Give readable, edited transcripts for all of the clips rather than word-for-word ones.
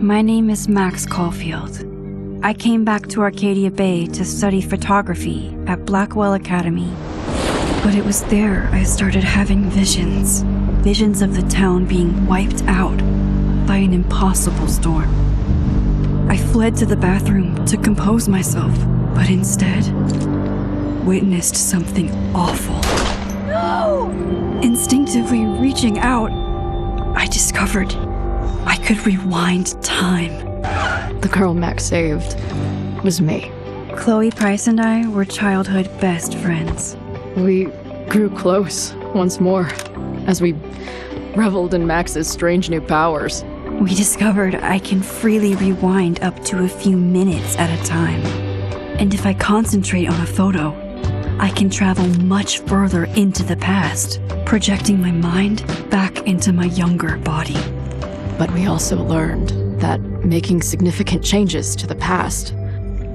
My name is Max Caulfield. I came back to Arcadia Bay to study photography at Blackwell Academy. But it was there I started having visions. Visions of the town being wiped out by an impossible storm. I fled to the bathroom to compose myself, but instead witnessed something awful. No! Instinctively reaching out, I discovered I could rewind time. The girl Max saved was me. Chloe Price and I were childhood best friends. We grew close once more as we reveled in Max's strange new powers. We discovered I can freely rewind up to a few minutes at a time. And if I concentrate on a photo, I can travel much further into the past, projecting my mind back into my younger body. But we also learned that making significant changes to the past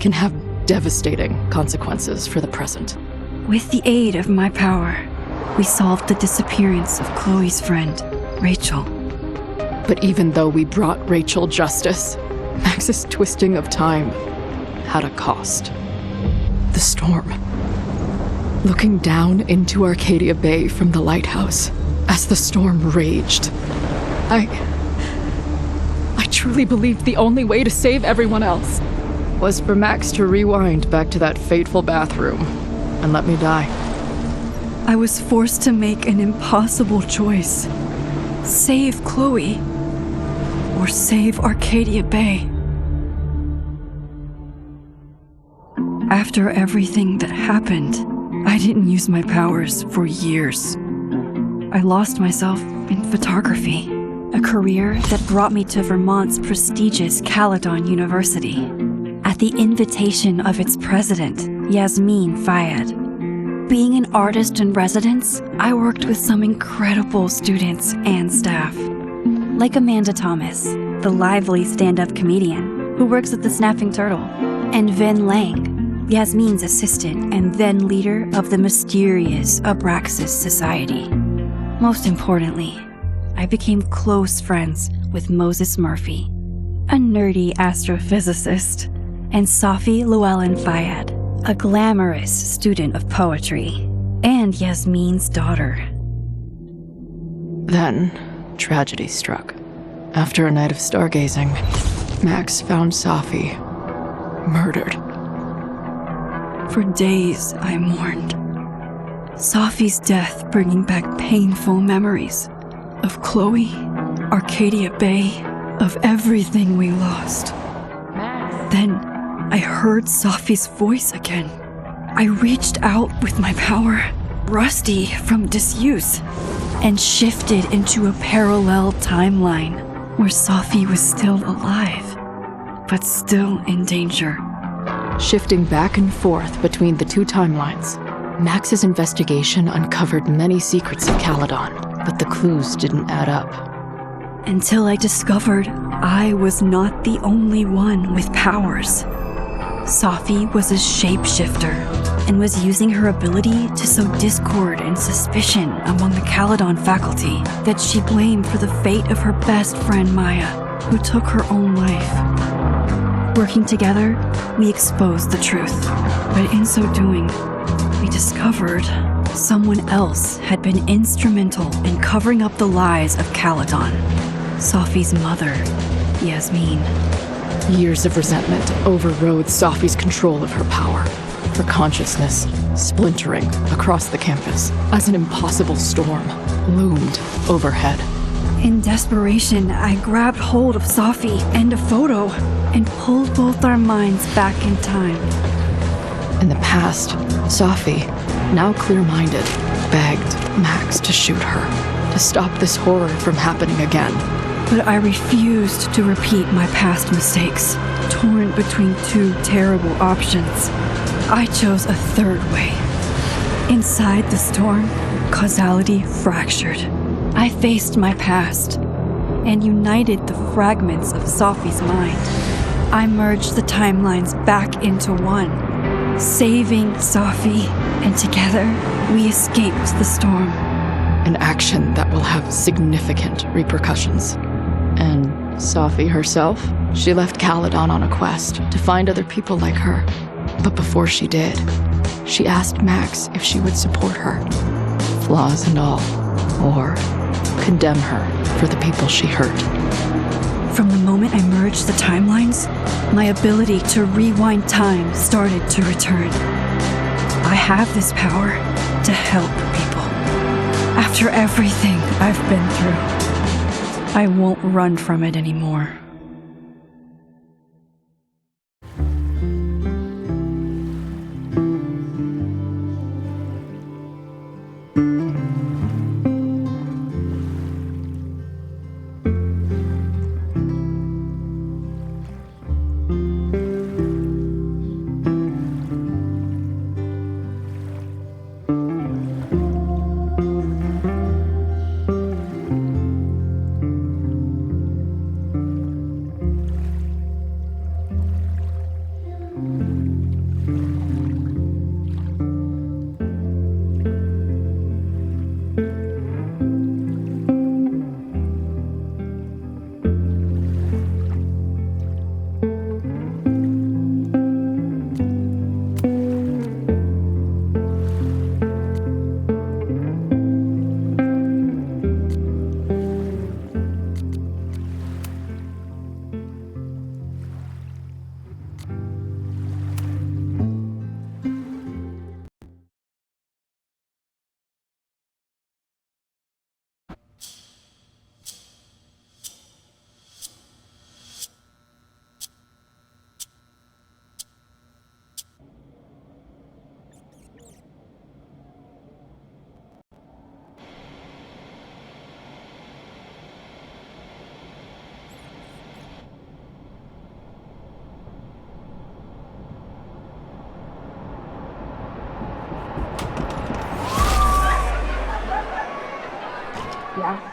can have devastating consequences for the present. With the aid of my power, we solved the disappearance of Chloe's friend, Rachel. But even though we brought Rachel justice, Max's twisting of time had a cost. The storm. Looking down into Arcadia Bay from the lighthouse as the storm raged, I truly believed the only way to save everyone else was for Max to rewind back to that fateful bathroom and let me die. I was forced to make an impossible choice. Save Chloe, or save Arcadia Bay. After everything that happened, I didn't use my powers for years. I lost myself in photography, a career that brought me to Vermont's prestigious Caledon University, at the invitation of its president, Yasmin Fayed. Being an artist in residence, I worked with some incredible students and staff, like Amanda Thomas, the lively stand-up comedian who works at the Snapping Turtle, and Vin Lang, Yasmin's assistant and then leader of the mysterious Abraxas Society. Most importantly, I became close friends with Moses Murphy, a nerdy astrophysicist, and Safi Llewellyn Fayed, a glamorous student of poetry, and Yasmin's daughter. Then, tragedy struck. After a night of stargazing, Max found Safi murdered. For days, I mourned. Safi's death bringing back painful memories of Chloe, Arcadia Bay, of everything we lost. Then, I heard Safi's voice again. I reached out with my power, rusty from disuse, and shifted into a parallel timeline where Safi was still alive, but still in danger. Shifting back and forth between the two timelines, Max's investigation uncovered many secrets of Caledon, but the clues didn't add up. Until I discovered I was not the only one with powers. Safi was a shapeshifter and was using her ability to sow discord and suspicion among the Caledon faculty that she blamed for the fate of her best friend Maya, who took her own life. Working together, we exposed the truth, but in so doing, we discovered someone else had been instrumental in covering up the lies of Caledon. Safi's mother, Yasmin. Years of resentment overrode Safi's control of her power, her consciousness splintering across the campus as an impossible storm loomed overhead. In desperation, I grabbed hold of Safi and a photo and pulled both our minds back in time. In the past, Safi, now clear-minded, begged Max to shoot her, to stop this horror from happening again. But I refused to repeat my past mistakes, torn between two terrible options. I chose a third way. Inside the storm, causality fractured. I faced my past and united the fragments of Safi's mind. I merged the timelines back into one, saving Safi, and together we escaped the storm. An action that will have significant repercussions and Sophie herself, she left Caledon on a quest to find other people like her. But before she did, she asked Max if she would support her, flaws and all, or condemn her for the people she hurt. From the moment I merged the timelines, my ability to rewind time started to return. I have this power to help people. After everything I've been through, I won't run from it anymore.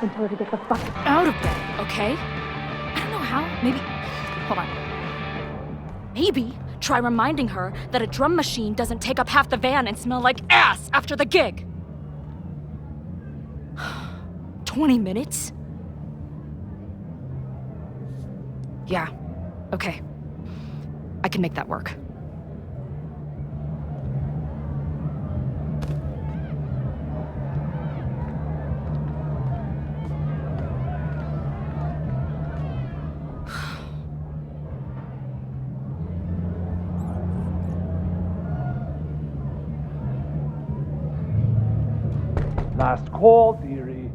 And tell her to get the fuck out of bed, okay? I don't know how. Maybe. Hold on. Maybe try reminding her that a drum machine doesn't take up half the van and smell like ass after the gig. 20 minutes? Yeah. Okay. I can make that work. Last call, dearie.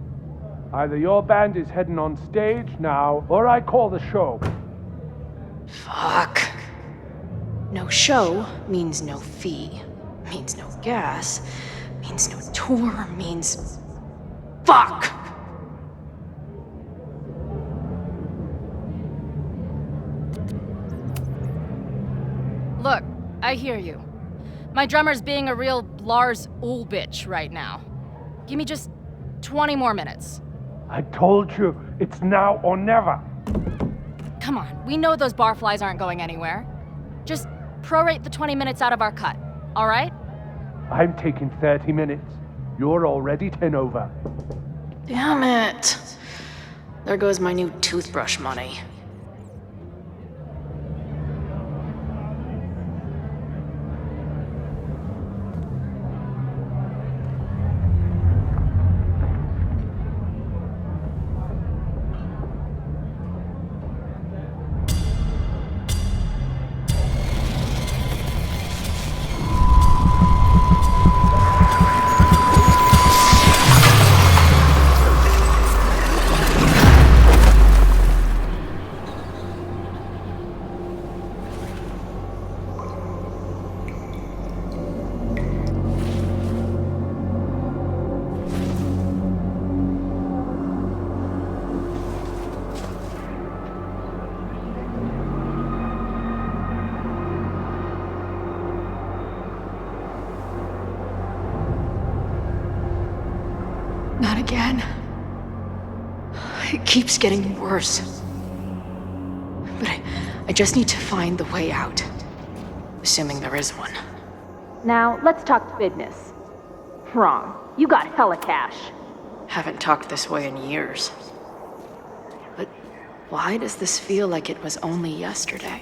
Either your band is heading on stage now, or I call the show. Fuck. No show means no fee, means no gas, means no tour, means... Fuck! Look, I hear you. My drummer's being a real Lars Ul bitch right now. Give me just 20 more minutes. I told you, it's now or never. Come on, we know those barflies aren't going anywhere. Just prorate the 20 minutes out of our cut, all right? I'm taking 30 minutes. You're already 10 over. Damn it. There goes my new toothbrush money. Not again. It keeps getting worse. But I just need to find the way out. Assuming there is one. Now, let's talk business. Wrong. You got hella cash. Haven't talked this way in years. But Why does this feel like it was only yesterday?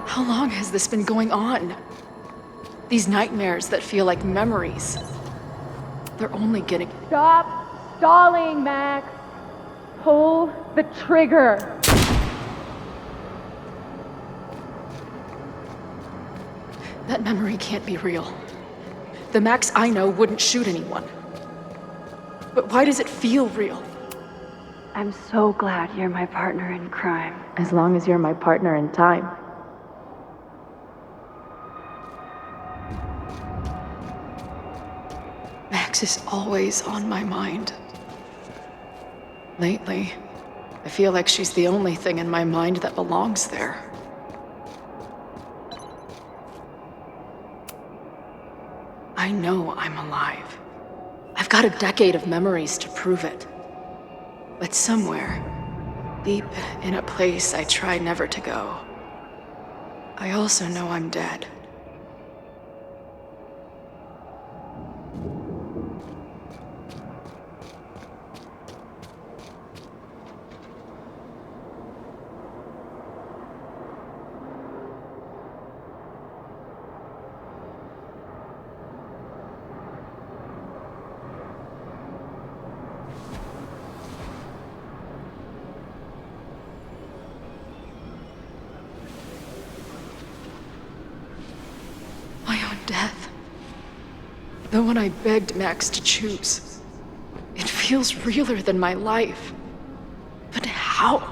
How long has this been going on? These nightmares that feel like memories. They're only getting... Stop stalling, Max. Pull the trigger. That memory can't be real. The Max I know wouldn't shoot anyone. But why does it feel real? I'm so glad you're my partner in crime. As long as you're my partner in time. Max is always on my mind. Lately, I feel like she's the only thing in my mind that belongs there. I know I'm alive. I've got a decade of memories to prove it. But somewhere, deep in a place I try never to go, I also know I'm dead. Death. The one I begged Max to choose. It feels realer than my life. But how?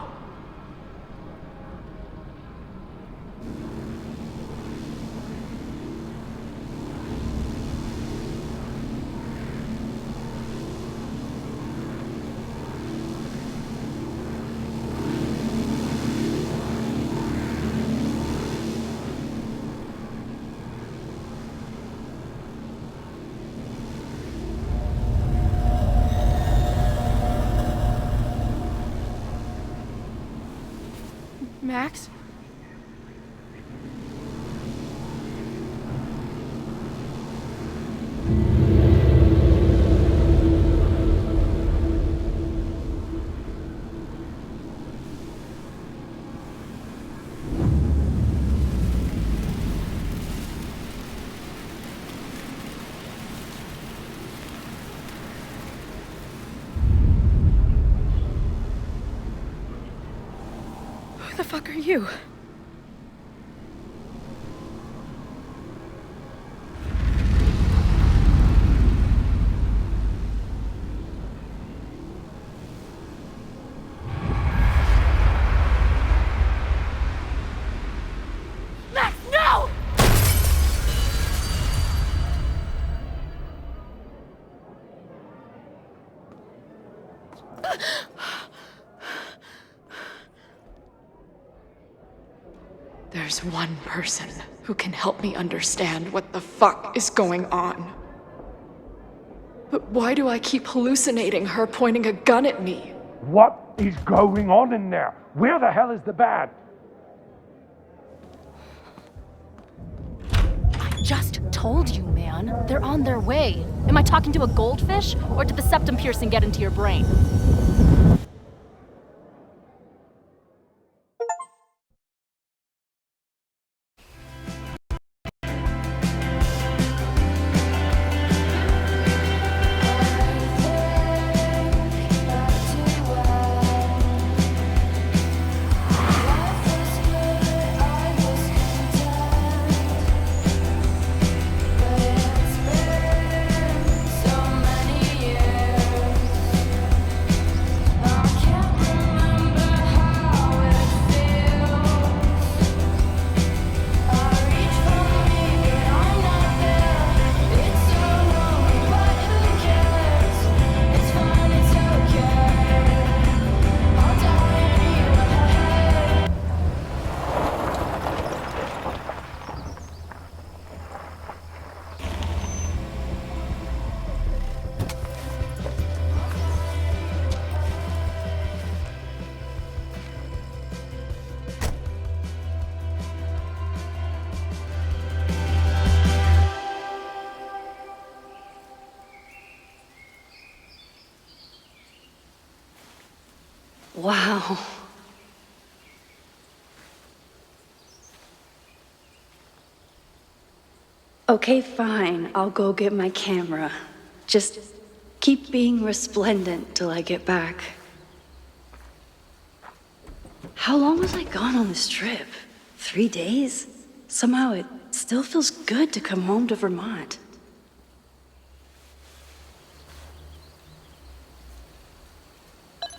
Max? Who the fuck are you? Max, no! There's one person who can help me understand what the fuck is going on. But why do I keep hallucinating her pointing a gun at me? What is going on in there? Where the hell is the bad? I just told you, man. They're on their way. Am I talking to a goldfish, or did the septum piercing get into your brain? Wow. Okay, fine. I'll go get my camera. Just keep being resplendent till I get back. How long was I gone on this trip? 3 days? Somehow it still feels good to come home to Vermont.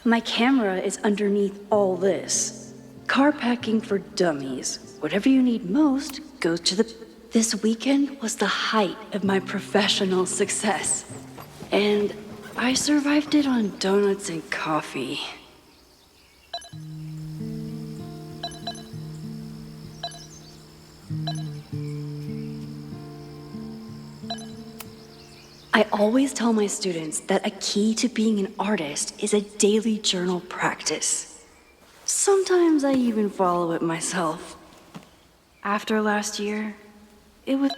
My camera is underneath all this. Car packing for dummies. Whatever you need most goes to the... This weekend was the height of my professional success. And I survived it on donuts and coffee. I always tell my students that a key to being an artist is a daily journal practice. Sometimes I even follow it myself. After last year, it was...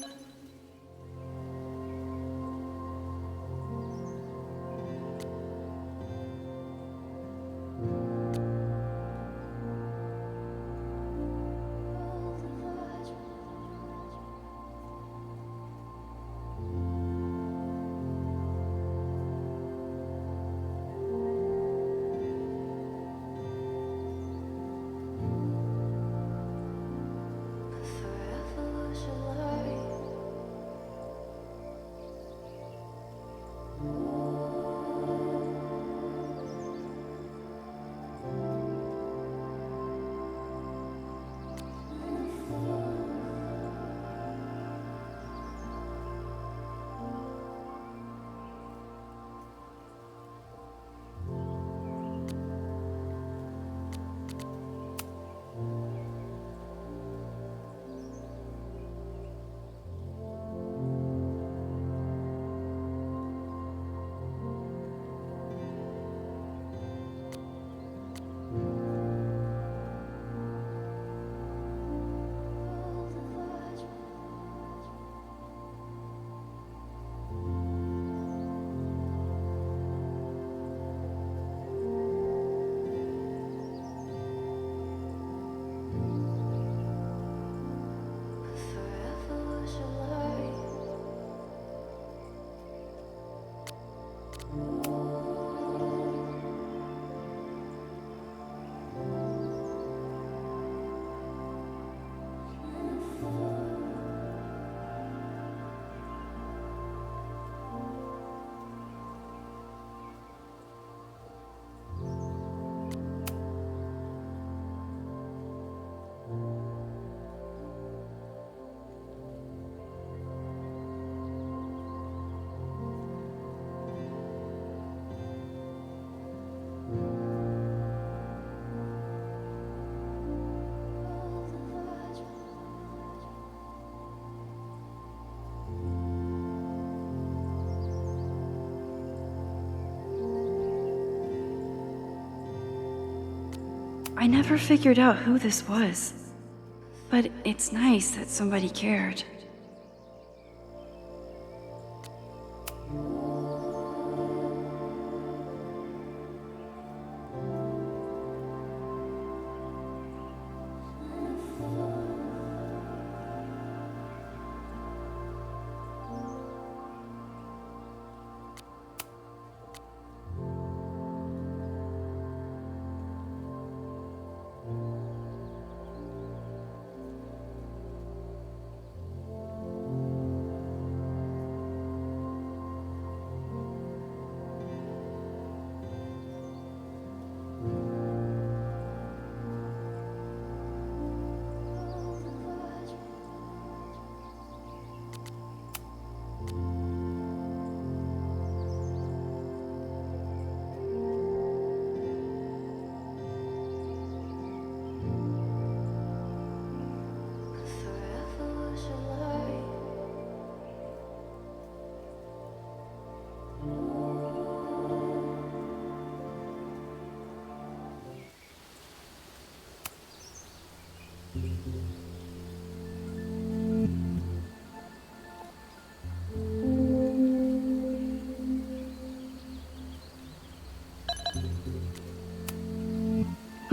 I never figured out who this was, but it's nice that somebody cared.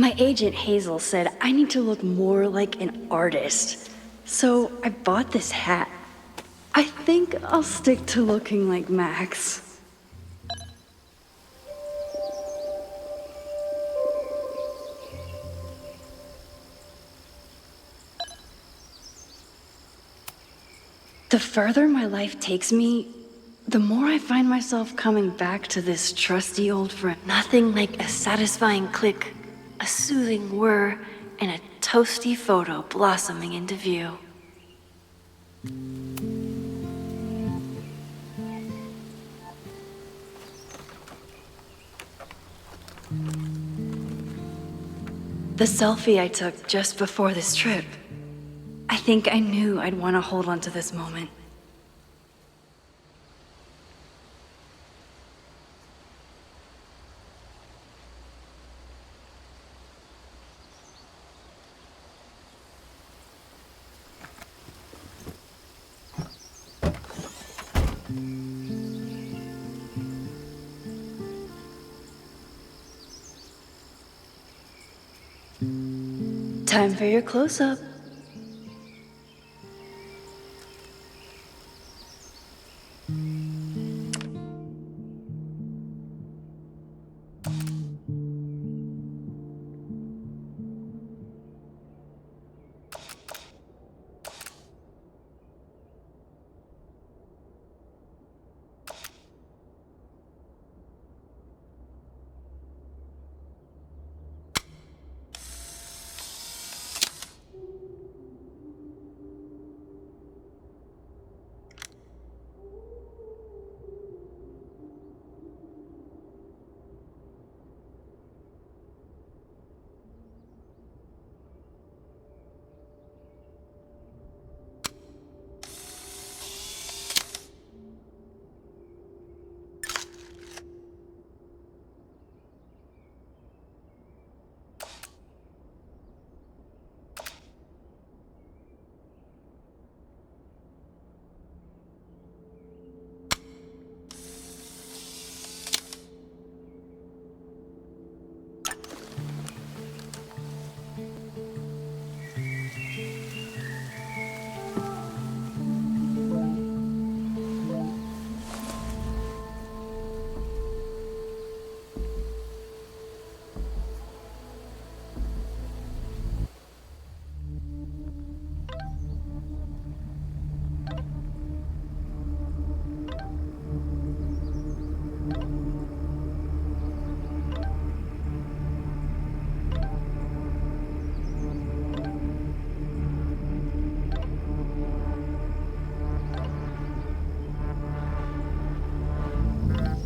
My agent Hazel said I need to look more like an artist, so I bought this hat. I think I'll stick to looking like Max. The further my life takes me, the more I find myself coming back to this trusty old friend. Nothing like a satisfying click, a soothing whir, and a toasty photo blossoming into view. The selfie I took just before this trip. I think I knew I'd want to hold on to this moment. Time for your close-up.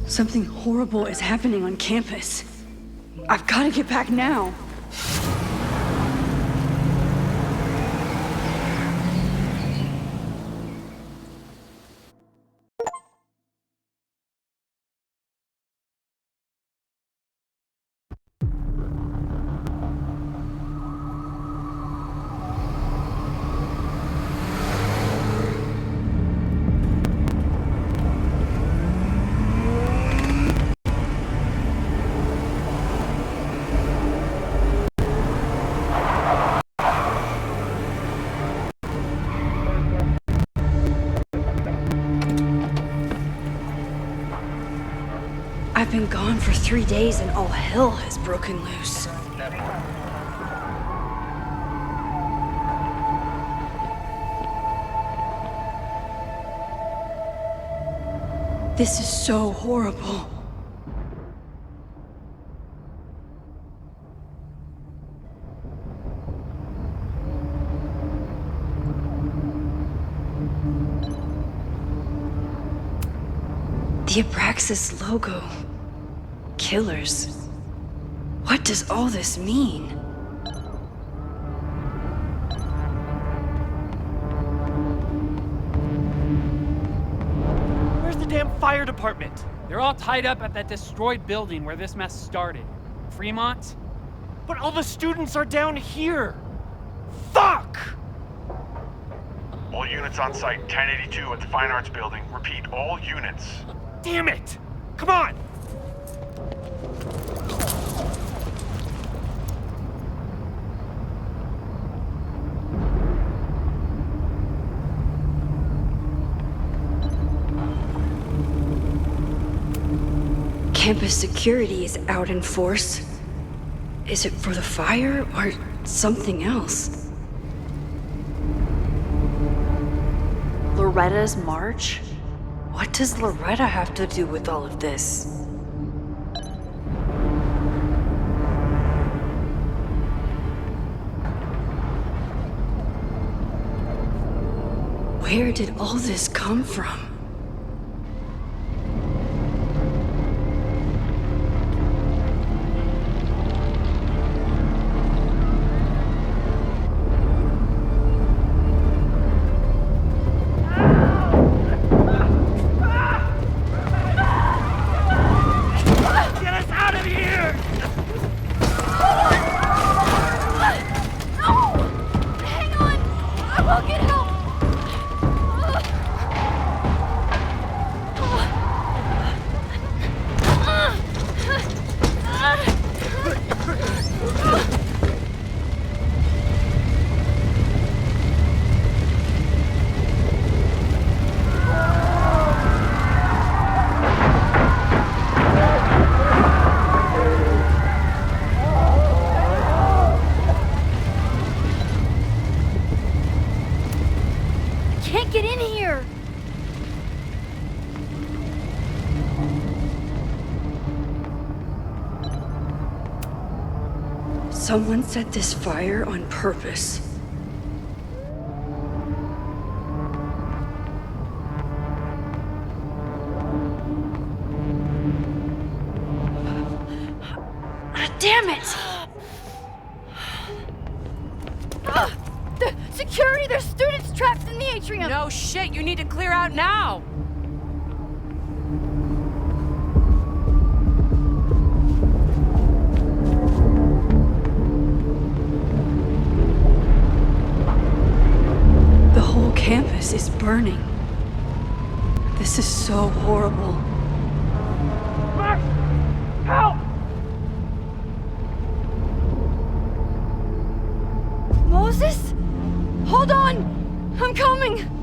Something horrible is happening on campus. I've got to get back now. I've been gone for 3 days and all hell has broken loose. This is so horrible. The Abraxas logo. Killers. What does all this mean? Where's the damn fire department? They're all tied up at that destroyed building where this mess started. Fremont? But all the students are down here! Fuck! All units on site, 1082 at the Fine Arts Building. Repeat, all units. Damn it! Come on! campus security is out in force. Is it for the fire or something else? Loretta's march? What does Loretta have to do with all of this? Where did all this come from? Someone set this fire on purpose. Damn it! The security! There's students trapped in the atrium! No shit, you need to clear out now! Campus is burning. This is so horrible. Max! Help! Moses? Hold on! I'm coming!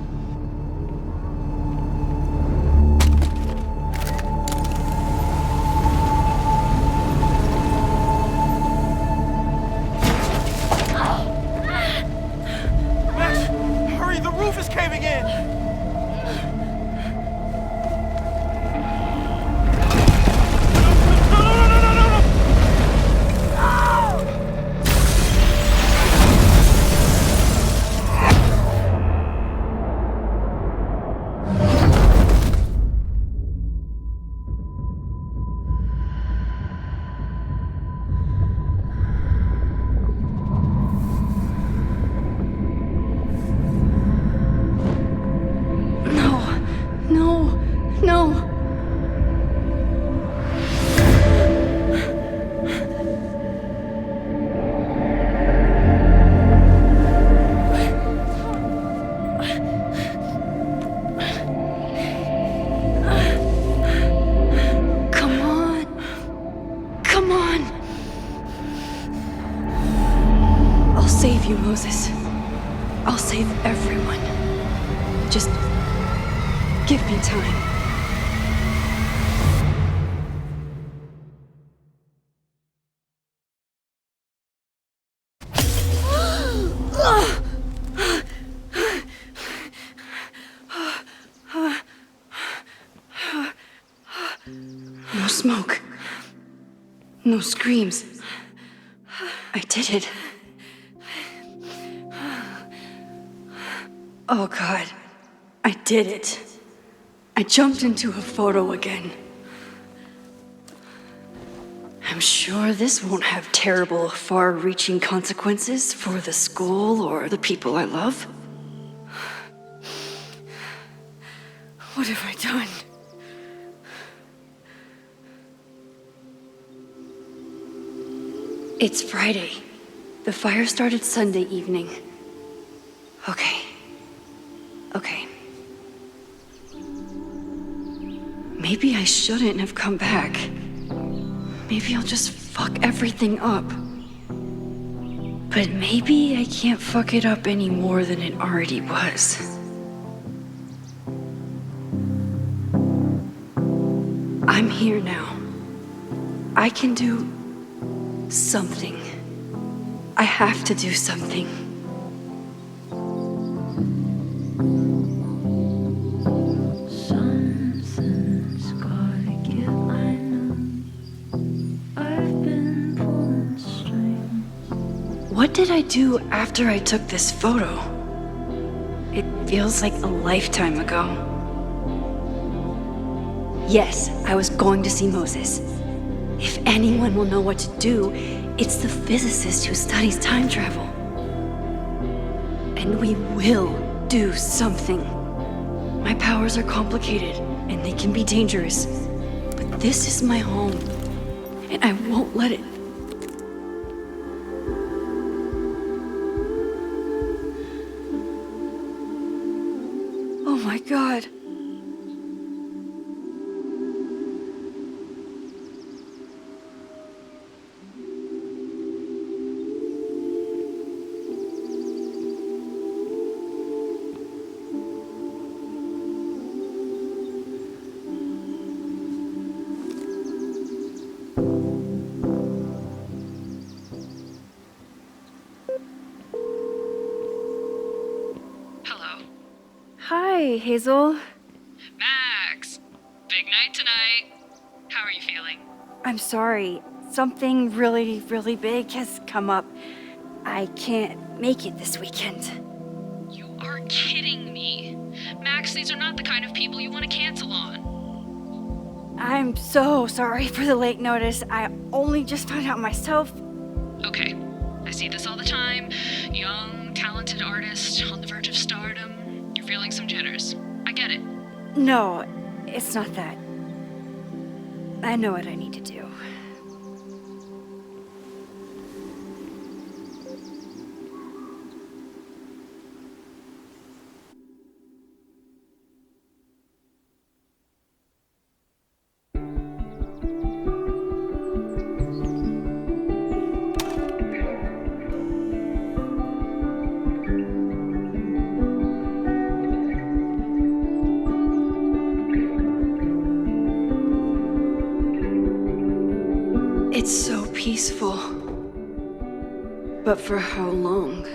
save you, Moses. I'll save everyone. Just give me time. No smoke. No screams. I did it. Oh God, I did it. I jumped into a photo again. I'm sure this won't have terrible, far-reaching consequences for the school or the people I love. What have I done? It's Friday. The fire started Sunday evening. Okay. Maybe I shouldn't have come back. Maybe I'll just fuck everything up. But maybe I can't fuck it up any more than it already was. I'm here now. I can do something. I have to do something. Something's gotta give, I know. I've been pulling strings. What did I do after I took this photo? It feels like a lifetime ago. Yes, I was going to see Moses. If anyone will know what to do, it's the physicist who studies time travel. And we will do something. My powers are complicated, and they can be dangerous. But this is my home, and I won't let it. Oh my God. Hi, Hazel. Max! Big night tonight. How are you feeling? I'm sorry. Something really, really big has come up. I can't make it this weekend. You are kidding me. Max, these are not the kind of people you want to cancel on. I'm so sorry for the late notice. I only just found out myself. Okay, I see this all the time. Young, talented artist on the verge of stardom. You're feeling some jitters. I get it. No, it's not that. I know what I need to do. It's so peaceful. But for how long?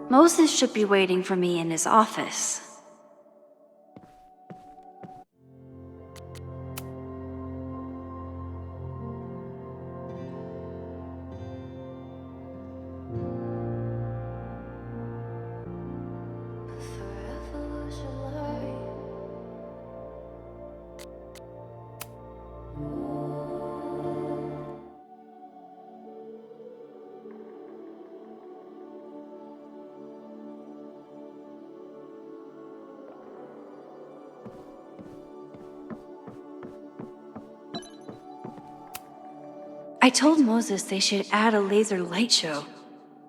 Moses should be waiting for me in his office. I told Moses they should add a laser light show,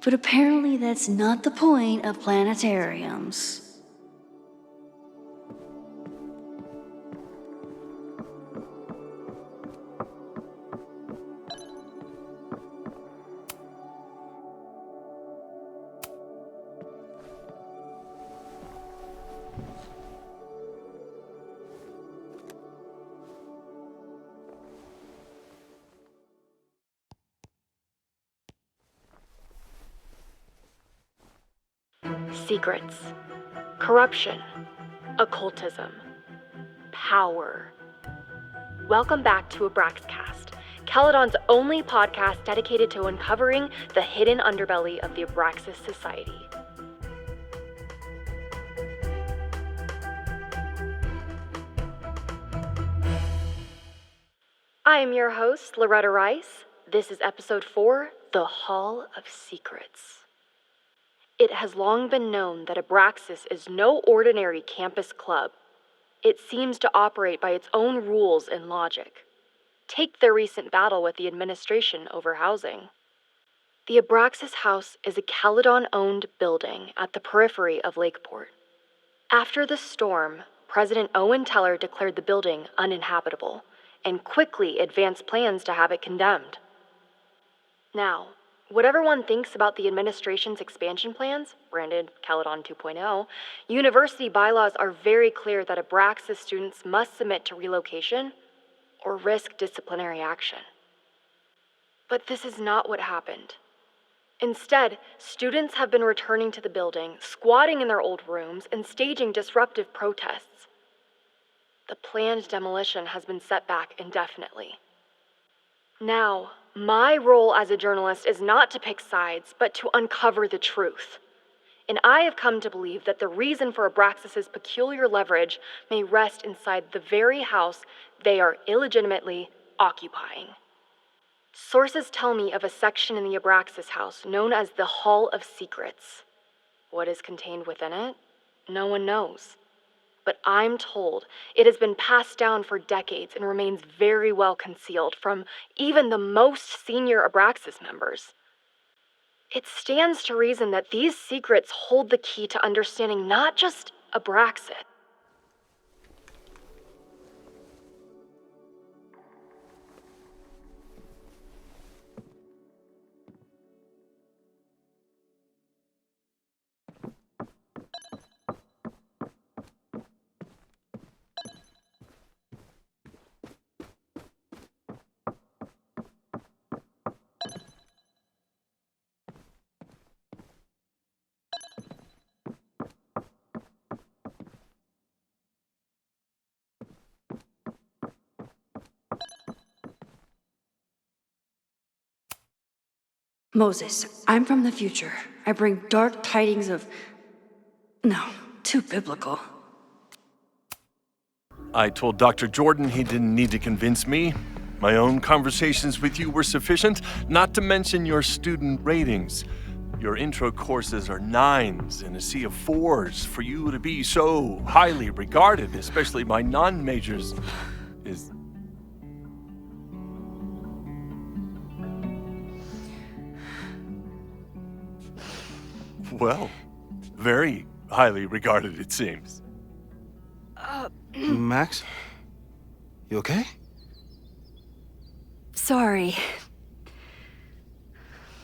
but apparently that's not the point of planetariums. Secrets, corruption, occultism, power. Welcome back to Abraxcast, Caledon's only podcast dedicated to uncovering the hidden underbelly of the Abraxas Society. I am your host, Loretta Rice. This is episode 4, The Hall of Secrets. It has long been known that Abraxas is no ordinary campus club. It seems to operate by its own rules and logic. Take their recent battle with the administration over housing. The Abraxas House is a Caledon-owned building at the periphery of Lakeport. After the storm, President Owen Teller declared the building uninhabitable and quickly advanced plans to have it condemned. Now, Whatever one thinks about the administration's expansion plans, branded Caledon 2.0, university bylaws are very clear that Abraxas students must submit to relocation or risk disciplinary action. But this is not what happened. Instead, students have been returning to the building, squatting in their old rooms, and staging disruptive protests. The planned demolition has been set back indefinitely. Now, my role as a journalist is not to pick sides, but to uncover the truth. And I have come to believe that the reason for Abraxas' peculiar leverage may rest inside the very house they are illegitimately occupying. Sources tell me of a section in the Abraxas house known as the Hall of Secrets. What is contained within it? No one knows. But I'm told it has been passed down for decades and remains very well concealed from even the most senior Abraxas members. It stands to reason that these secrets hold the key to understanding not just Abraxas. Moses, I'm from the future. I bring dark tidings of... No, too biblical. I told Dr. Jordan he didn't need to convince me. My own conversations with you were sufficient, not to mention your student ratings. Your intro courses are 9s in a sea of 4s. For you to be so highly regarded, especially by non-majors, is... Well, very highly regarded, it seems. Max? You okay? Sorry.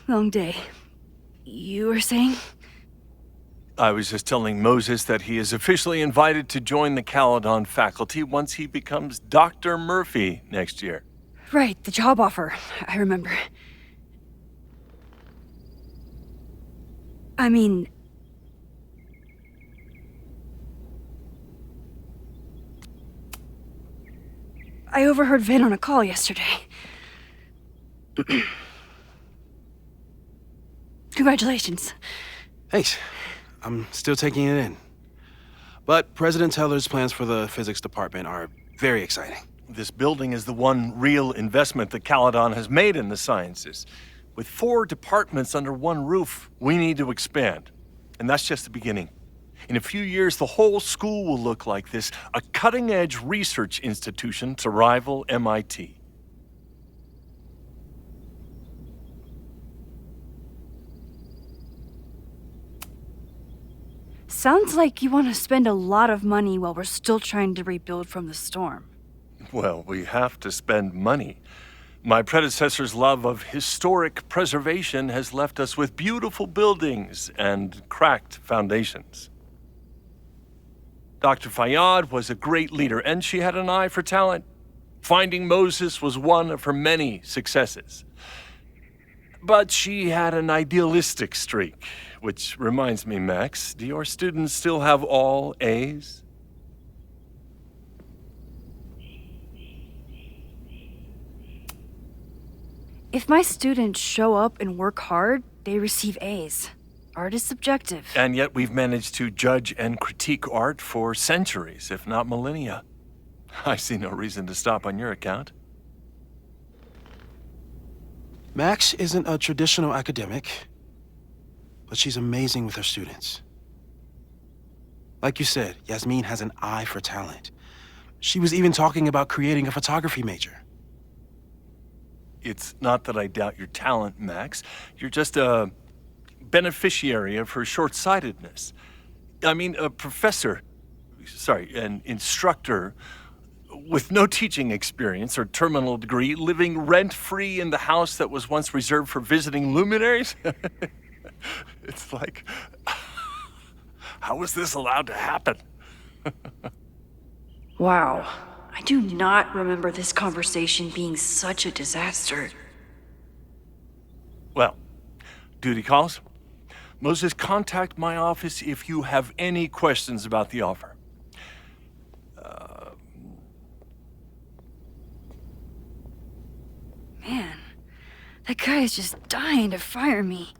Long day. You were saying? I was just telling Moses that he is officially invited to join the Caledon faculty once he becomes Dr. Murphy next year. Right, the job offer. I remember. I mean... I overheard Vin on a call yesterday. Congratulations. Thanks. I'm still taking it in. But President Teller's plans for the physics department are very exciting. This building is the one real investment that Caledon has made in the sciences. With 4 departments under one roof, we need to expand. And that's just the beginning. In a few years, the whole school will look like this, a cutting-edge research institution to rival MIT. Sounds like you want to spend a lot of money while we're still trying to rebuild from the storm. Well, we have to spend money. My predecessor's love of historic preservation has left us with beautiful buildings and cracked foundations. Dr. Fayyad was a great leader, and she had an eye for talent. Finding Moses was one of her many successes. But she had an idealistic streak, which reminds me, Max, do your students still have all A's? If my students show up and work hard, they receive A's. Art is subjective. And yet we've managed to judge and critique art for centuries, if not millennia. I see no reason to stop on your account. Max isn't a traditional academic, but she's amazing with her students. Like you said, Yasmin has an eye for talent. She was even talking about creating a photography major. It's not that I doubt your talent, Max. You're just a beneficiary of her short-sightedness. I mean, an instructor with no teaching experience or terminal degree, living rent-free in the house that was once reserved for visiting luminaries? It's like, how was this allowed to happen? Wow. I do not remember this conversation being such a disaster. Well, duty calls. Moses, contact my office if you have any questions about the offer. Man, that guy is just dying to fire me.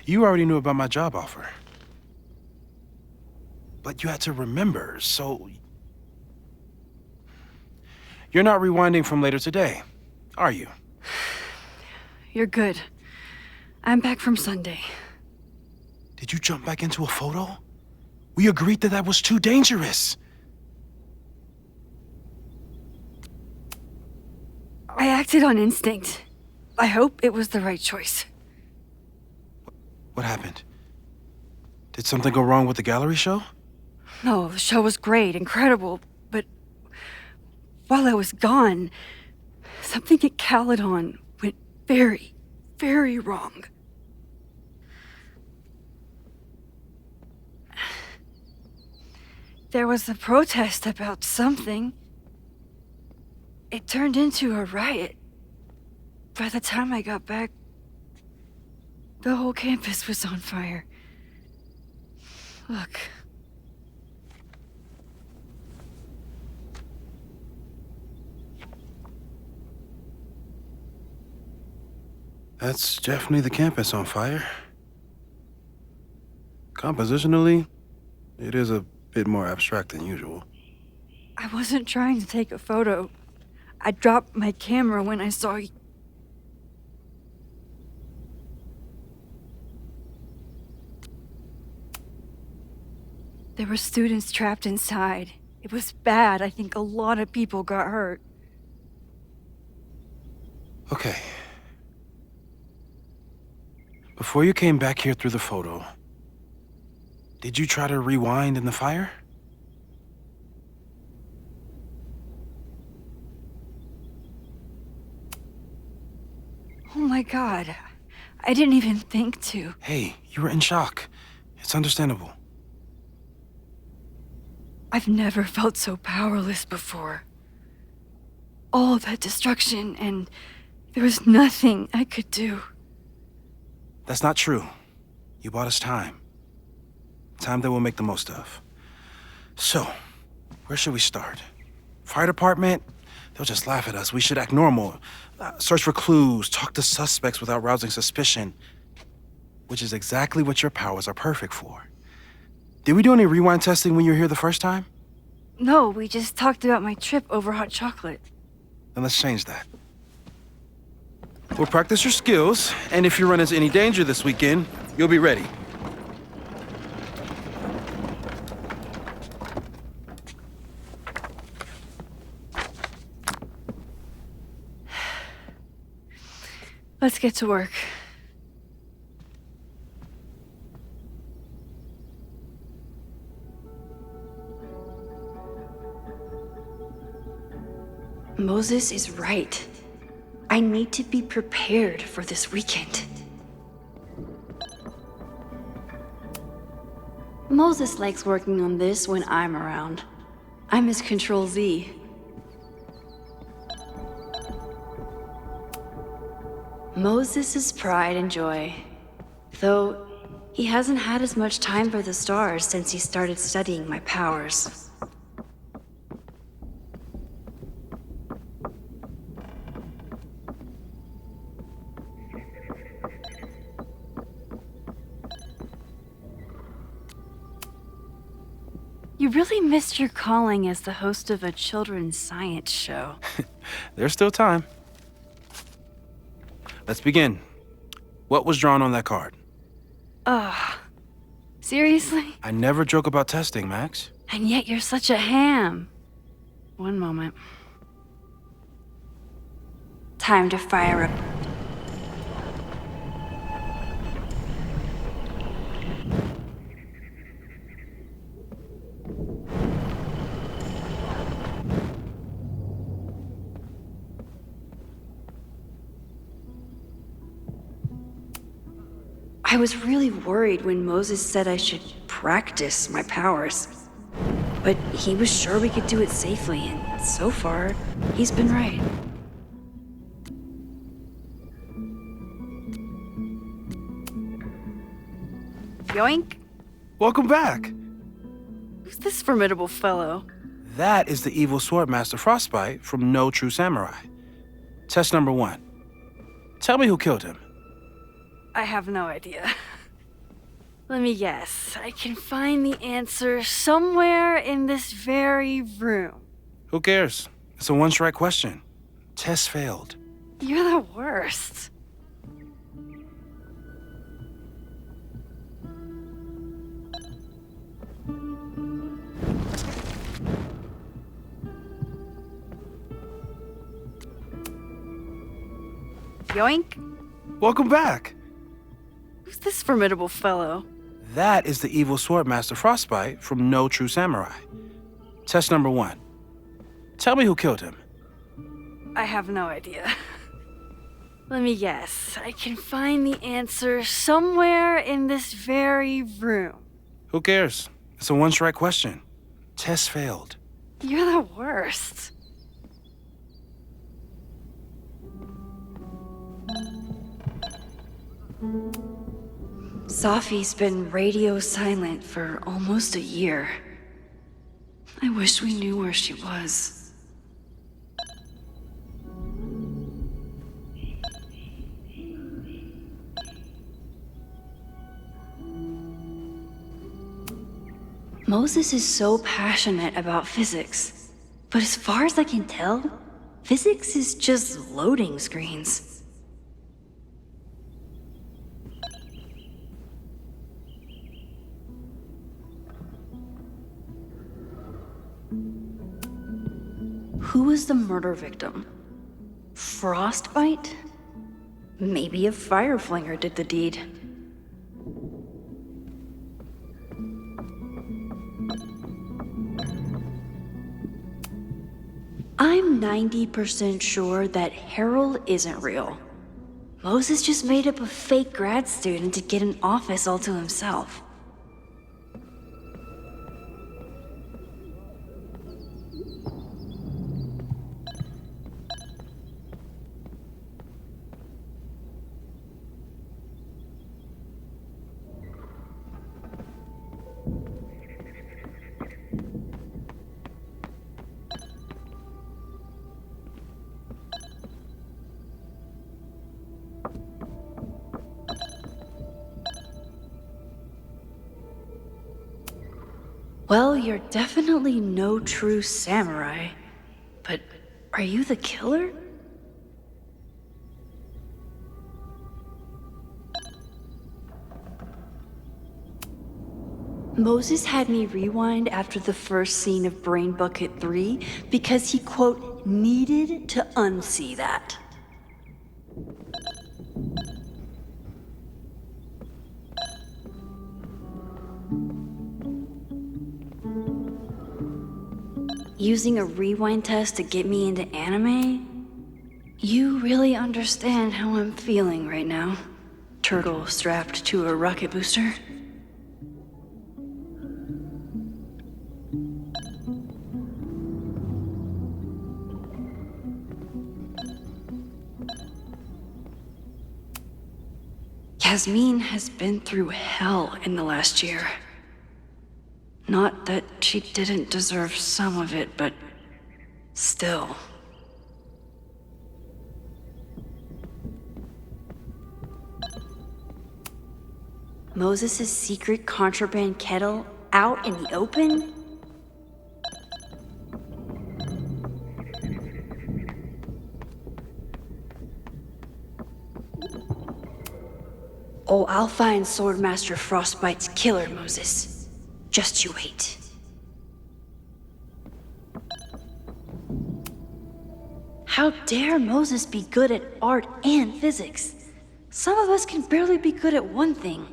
You already knew about my job offer. But you had to remember, so... You're not rewinding from later today, are you? You're good. I'm back from Sunday. Did you jump back into a photo? We agreed that that was too dangerous. I acted on instinct. I hope it was the right choice. What happened? Did something go wrong with the gallery show? No, the show was great, incredible, but while I was gone, something at Caledon went very, very wrong. There was a protest about something. It turned into a riot. By the time I got back, the whole campus was on fire. Look. That's definitely the campus on fire. Compositionally, it is a bit more abstract than usual. I wasn't trying to take a photo. I dropped my camera when I saw you. There were students trapped inside. It was bad. I think a lot of people got hurt. Okay. Before you came back here through the photo, did you try to rewind in the fire? Oh my God. I didn't even think to. Hey, you were in shock. It's understandable. I've never felt so powerless before. All that destruction, and there was nothing I could do. That's not true. You bought us time. Time that we'll make the most of. So, where should we start? Fire department? They'll just laugh at us. We should act normal. Search for clues, talk to suspects without rousing suspicion. Which is exactly what your powers are perfect for. Did we do any rewind testing when you were here the first time? No, we just talked about my trip over hot chocolate. Then let's change that. We'll practice your skills, and if you run into any danger this weekend, you'll be ready. Let's get to work. Moses is right. I need to be prepared for this weekend. Moses likes working on this when I'm around. I'm his Control Z. Moses' pride and joy. Though he hasn't had as much time for the stars since he started studying my powers. You really missed your calling as the host of a children's science show. There's still time. Let's begin. What was drawn on that card? Seriously? I never joke about testing, Max. And yet you're such a ham. One moment. Time to fire up. I was really worried when Moses said I should practice my powers. But he was sure we could do it safely, and so far, he's been right. Yoink! Welcome back. Who's this formidable fellow? That is the evil Swordmaster Frostbite from No True Samurai. Test number 1. Tell me who killed him. I have no idea. Let me guess. I can find the answer somewhere in this very room. Who cares? It's a one-strike question. Test failed. You're the worst. Yoink! Welcome back. Who's this formidable fellow? That is the evil Swordmaster Frostbite from No True Samurai. Test number 1. Tell me who killed him. I have no idea. Let me guess. I can find the answer somewhere in this very room. Who cares? It's a one-strike question. Test failed. You're the worst. Safi's been radio silent for almost a year. I wish we knew where she was. Moses is so passionate about physics, but as far as I can tell, physics is just loading screens. Who was the murder victim? Frostbite? Maybe a fireflinger did the deed. I'm 90% sure that Harold isn't real. Moses just made up a fake grad student to get an office all to himself. Well, you're definitely no true samurai. But are you the killer? Moses had me rewind after the first scene of Brain Bucket 3 because he, quote, needed to unsee that. Using a rewind test to get me into anime? You really understand how I'm feeling right now. Turtle strapped to a rocket booster. Yasmin has been through hell in the last year. Not that she didn't deserve some of it, but still. Moses' secret contraband kettle out in the open? Oh, I'll find Swordmaster Frostbite's killer, Moses. Just you wait. How dare Moses be good at art and physics? Some of us can barely be good at one thing.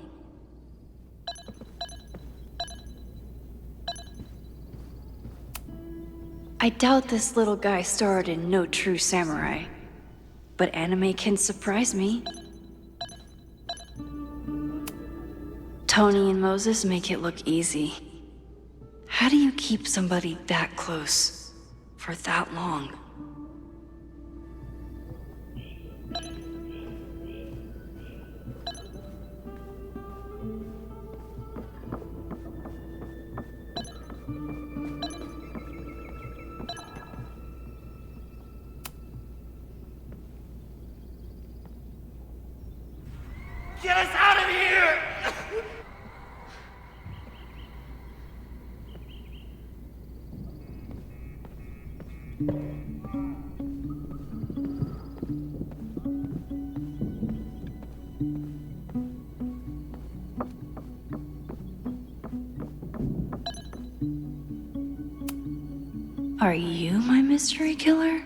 I doubt this little guy starred in No True Samurai, but anime can surprise me. Tony and Moses make it look easy. How do you keep somebody that close for that long? Get us out of here! Are you my mystery killer?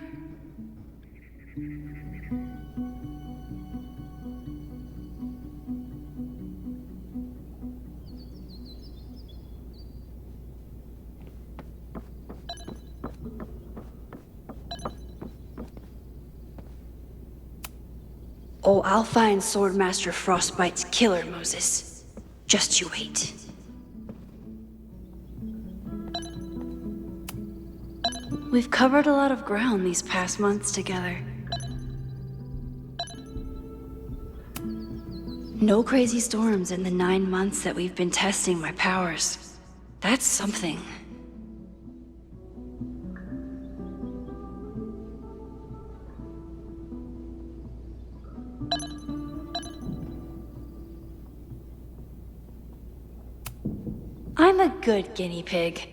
Oh, I'll find Swordmaster Frostbite's killer, Moses. Just you wait. We've covered a lot of ground these past months together. No crazy storms in the 9 months that we've been testing my powers. That's something. I'm a good guinea pig.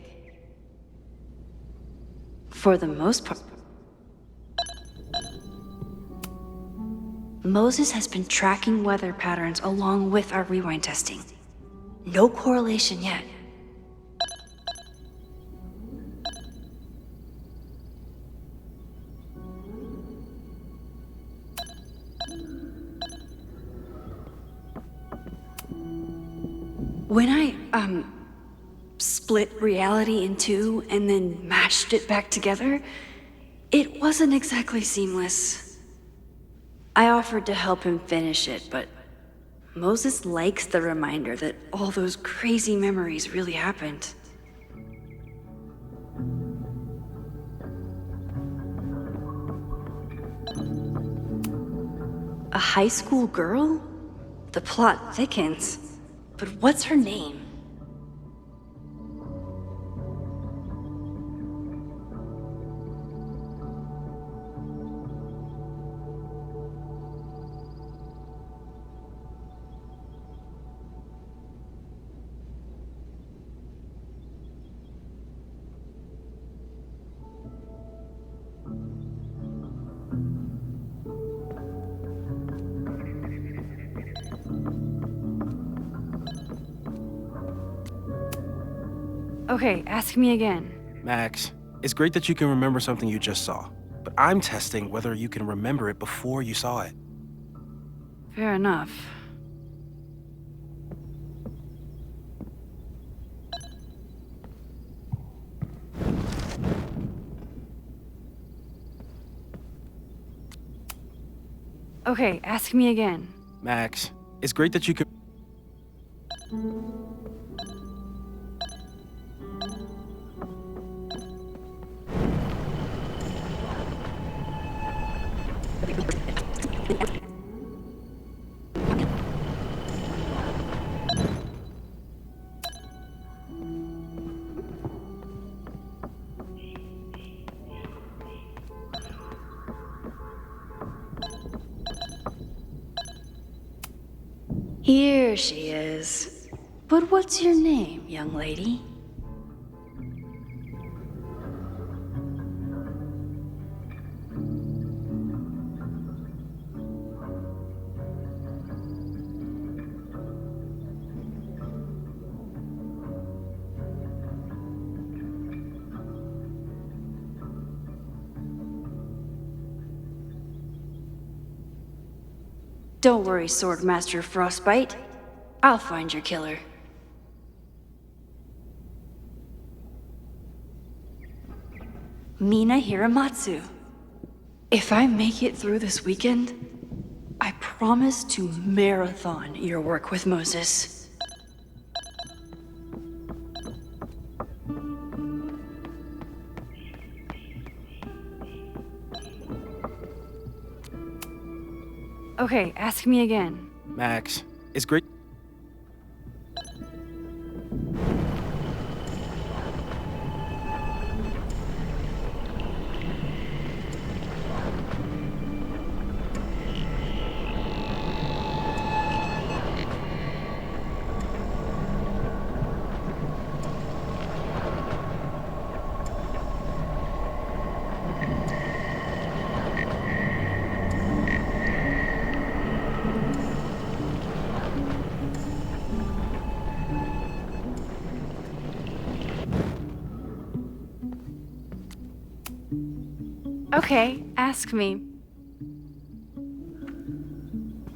For the most part. Moses has been tracking weather patterns along with our rewind testing. No correlation yet. When I, split reality in two and then mashed it back together, it wasn't exactly seamless. I offered to help him finish it, but Moses likes the reminder that all those crazy memories really happened. A high school girl? The plot thickens. But what's her name? Okay, ask me again. Max, it's great that you can remember something you just saw, but I'm testing whether you can remember it before you saw it. Fair enough. Okay, ask me again. Max, it's great that you can... Here she is. But what's your name, young lady? Don't worry, Swordmaster Frostbite. I'll find your killer. Mina Hiramatsu. If I make it through this weekend, I promise to marathon your work with Moses. Okay, ask me again. Max, it's great. Okay, ask me.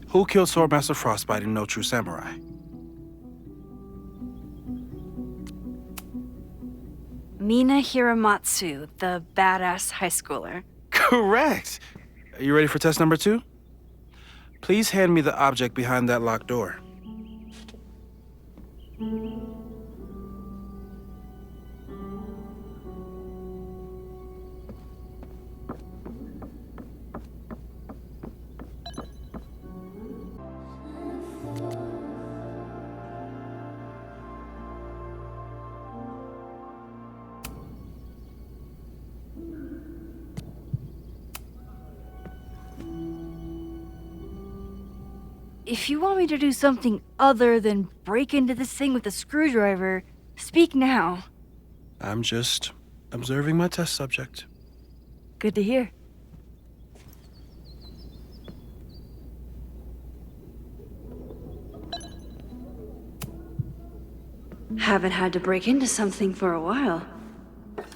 Who killed Swordmaster Frostbite in No True Samurai? Mina Hiramatsu, the badass high schooler. Correct! Are you ready for test number 2? Please hand me the object behind that locked door. If you want me to do something other than break into this thing with a screwdriver, speak now. I'm just observing my test subject. Good to hear. Haven't had to break into something for a while.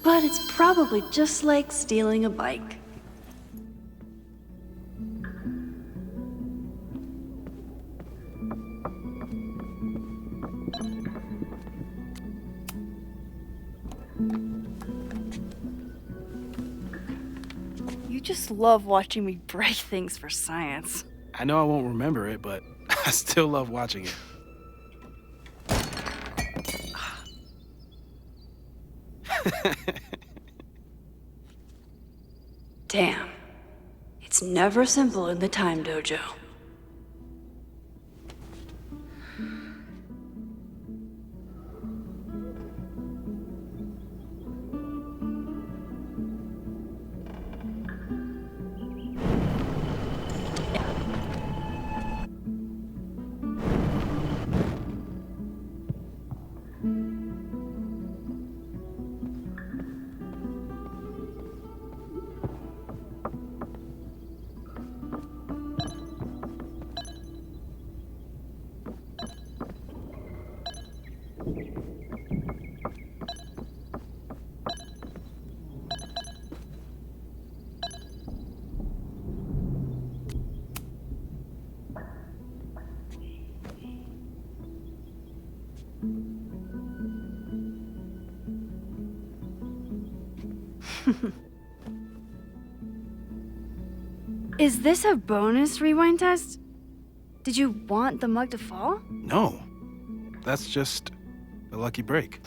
But it's probably just like stealing a bike. You just love watching me break things for science. I know I won't remember it, but I still love watching it. Damn. It's never simple in the time dojo. Is this a bonus rewind test? Did you want the mug to fall? No. That's just a lucky break.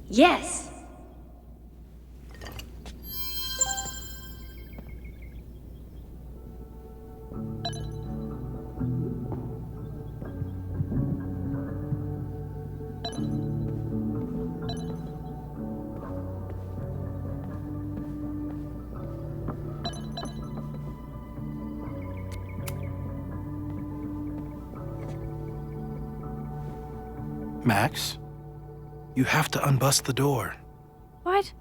Yes. Max, you have to unbust the door. What?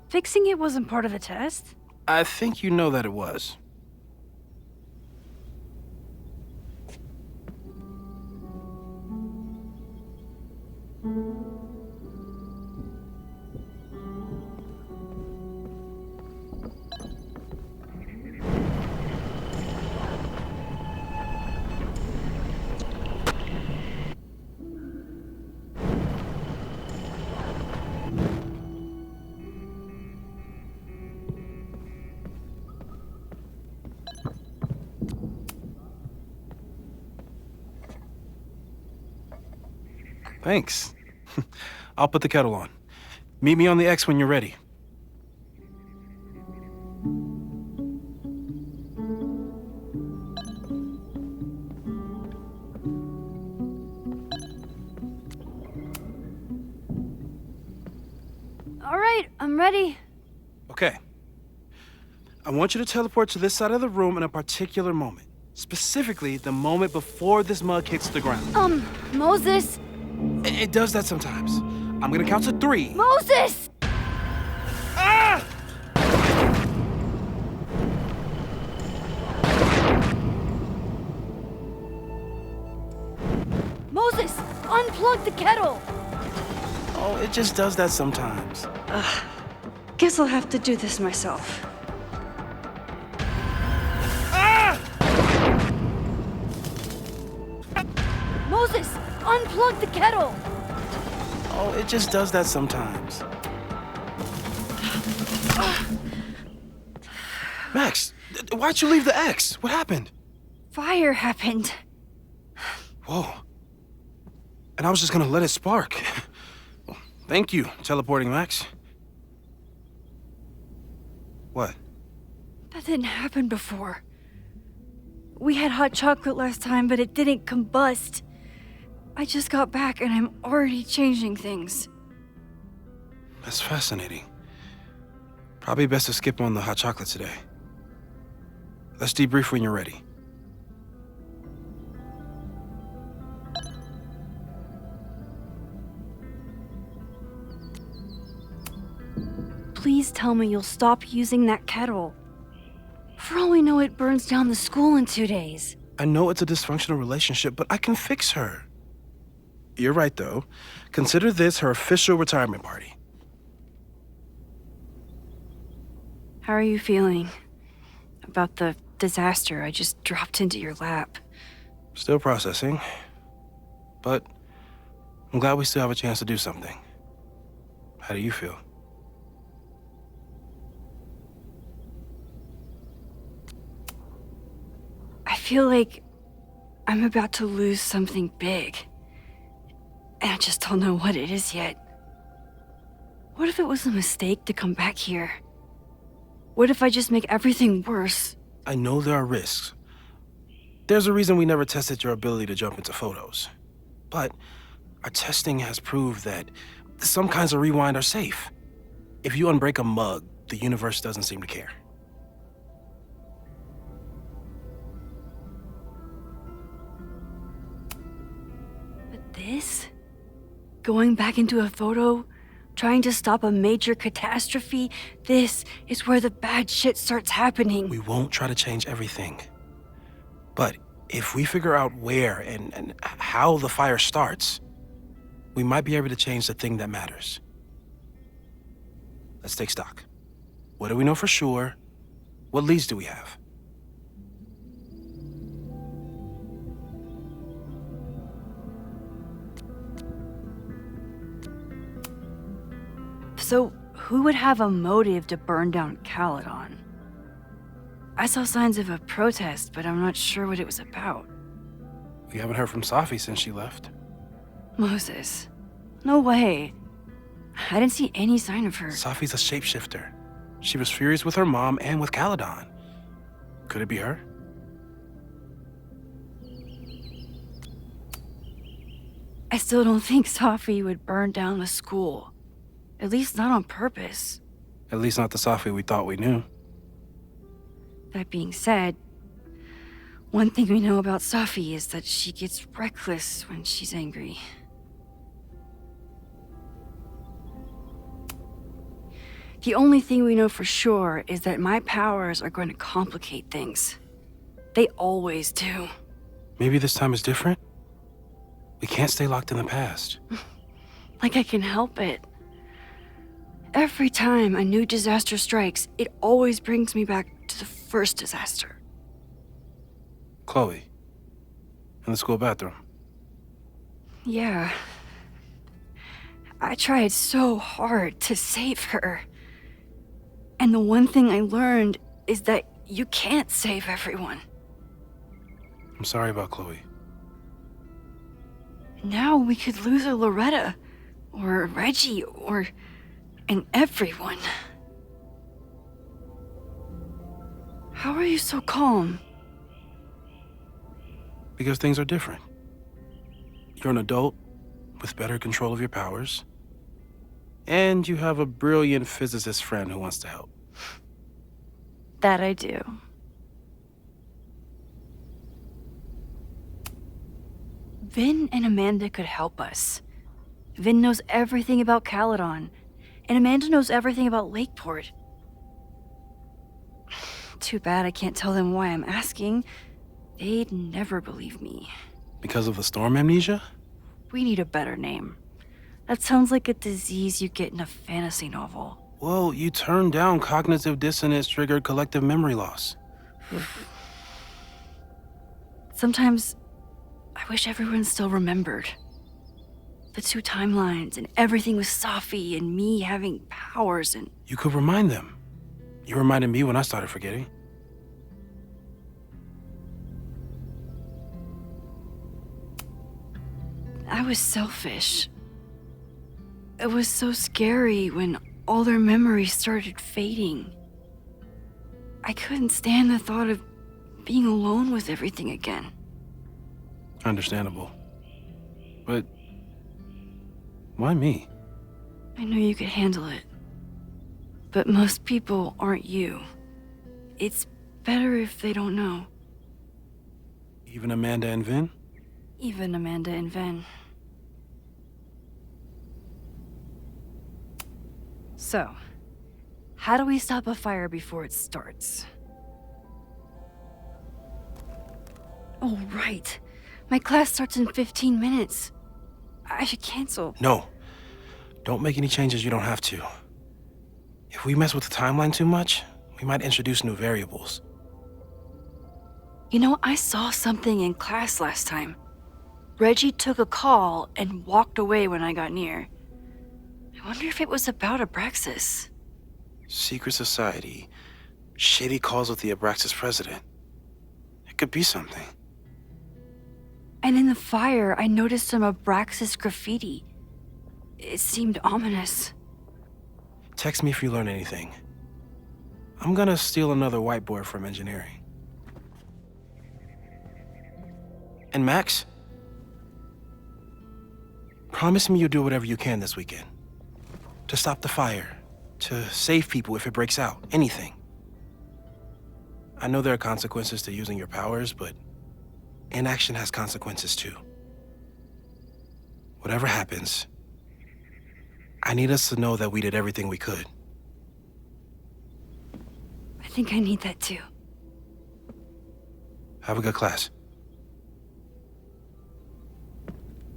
Fixing it wasn't part of the test? I think you know that it was. Thanks. I'll put the kettle on. Meet me on the X when you're ready. All right, I'm ready. Okay. I want you to teleport to this side of the room in a particular moment. Specifically, the moment before this mug hits the ground. Moses! It does that sometimes. I'm gonna count to 3. Moses! Ah! Moses! Unplug the kettle! Oh, it just does that sometimes. Guess I'll have to do this myself. Moses! Unplug the kettle! Oh, it just does that sometimes. Max, why'd you leave the X? What happened? Fire happened. Whoa. And I was just gonna let it spark. Well, thank you, teleporting Max. What? That didn't happen before. We had hot chocolate last time, but it didn't combust. I just got back and I'm already changing things. That's fascinating. Probably best to skip on the hot chocolate today. Let's debrief when you're ready. Please tell me you'll stop using that kettle. For all we know, it burns down the school in 2 days. I know it's a dysfunctional relationship, but I can fix her. You're right, though. Consider this her official retirement party. How are you feeling about the disaster I just dropped into your lap? Still processing. But I'm glad we still have a chance to do something. How do you feel? I feel like I'm about to lose something big. And I just don't know what it is yet. What if it was a mistake to come back here? What if I just make everything worse? I know there are risks. There's a reason we never tested your ability to jump into photos. But our testing has proved that some kinds of rewind are safe. If you unbreak a mug, the universe doesn't seem to care. But this? Going back into a photo? Trying to stop a major catastrophe? This is where the bad shit starts happening. We won't try to change everything. But if we figure out where and how the fire starts, we might be able to change the thing that matters. Let's take stock. What do we know for sure? What leads do we have? So, who would have a motive to burn down Caledon? I saw signs of a protest, but I'm not sure what it was about. We haven't heard from Safi since she left. Moses. No way. I didn't see any sign of her. Safi's a shapeshifter. She was furious with her mom and with Caledon. Could it be her? I still don't think Safi would burn down the school. At least not on purpose. At least not the Safi we thought we knew. That being said, one thing we know about Safi is that she gets reckless when she's angry. The only thing we know for sure is that my powers are going to complicate things. They always do. Maybe this time is different? We can't stay locked in the past. Like I can help it. Every time a new disaster strikes, it always brings me back to the first disaster. Chloe, in the school bathroom. Yeah. I tried so hard to save her. And the one thing I learned is that you can't save everyone. I'm sorry about Chloe. Now we could lose a Loretta, or Reggie, and everyone. How are you so calm? Because things are different. You're an adult with better control of your powers, and you have a brilliant physicist friend who wants to help. That I do. Vin and Amanda could help us. Vin knows everything about Caledon, and Amanda knows everything about Lakeport. Too bad I can't tell them why I'm asking. They'd never believe me. Because of the storm amnesia? We need a better name. That sounds like a disease you get in a fantasy novel. Well, you turned down cognitive dissonance triggered collective memory loss. Sometimes I wish everyone still remembered. The two timelines and everything with Safi and me having powers and... You could remind them. You reminded me when I started forgetting. I was selfish. It was so scary when all their memories started fading. I couldn't stand the thought of being alone with everything again. Understandable. But why me? I knew you could handle it. But most people aren't you. It's better if they don't know. Even Amanda and Vin? Even Amanda and Vin. So, how do we stop a fire before it starts? Oh, right. My class starts in 15 minutes. I should cancel. No. Don't make any changes you don't have to. If we mess with the timeline too much, we might introduce new variables. You know, I saw something in class last time. Reggie took a call and walked away when I got near. I wonder if it was about Abraxas. Secret society. Shady calls with the Abraxas president. It could be something. And in the fire, I noticed some Abraxas graffiti. It seemed ominous. Text me if you learn anything. I'm gonna steal another whiteboard from engineering. And Max? Promise me you'll do whatever you can this weekend. To stop the fire. To save people if it breaks out. Anything. I know there are consequences to using your powers, but inaction has consequences too. Whatever happens, I need us to know that we did everything we could. I think I need that too. Have a good class.